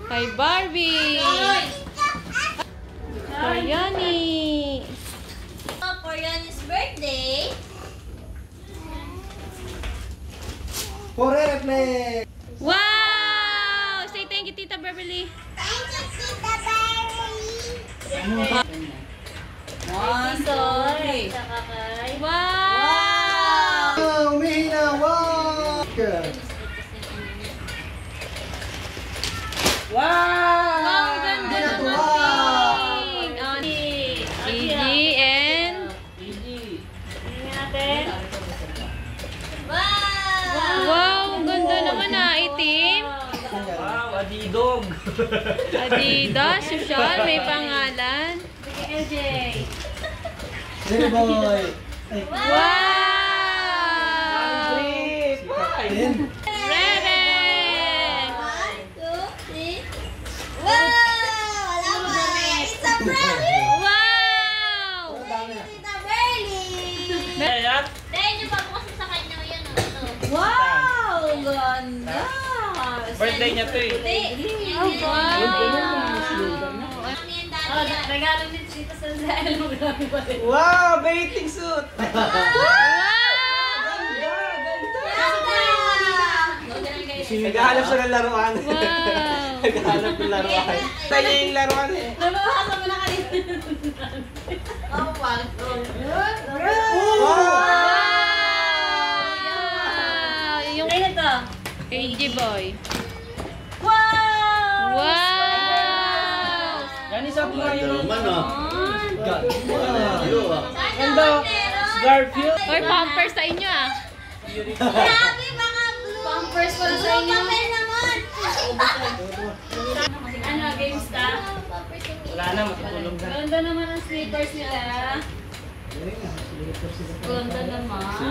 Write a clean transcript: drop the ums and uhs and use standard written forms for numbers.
Kay Barbie. For Yoni. For Yoni's birthday. For reflex. Wow! Say thank you, Tita Beverly. Thank you, Tita Beverly. Soy. Wow! Wow! Umihina! Wow! Wow! Ang ganda naman, Wow! Pink! Oh, Gigi and... Wow! Ang ganda naman ah, itim. Wow, adidog. Adidas, social, may pangalan. LJ. Hey boy! Wow! Ayun. Rebex! 1, 2, 3. Wow! Wala ba? It's a brand new Wow! Tita Beverly. Ayan. Dahil niyo pa bukas sa kanya yan. Wow! Ganda! Birthday niya to eh. Wow! Regalo ni Tita Sanzel. Wow, bathing suit. Naghahanap siya ng laruan. Wow! Naghahanap ng laruan. Tayo yung laruan eh. Nababasa mo na kanina. Oh, pag. Wow! Yung Ay, ito. KG boy. Wow! Wow! Yan isa po yung Ganda. Garfield. Or pampers sa inyo ah. Grabe, mga blue. Pampers pala sa inyo. Papel naman. Ano, games ka? Wala na, matutulog na. Ganda naman ang slippers nila. Ganda naman.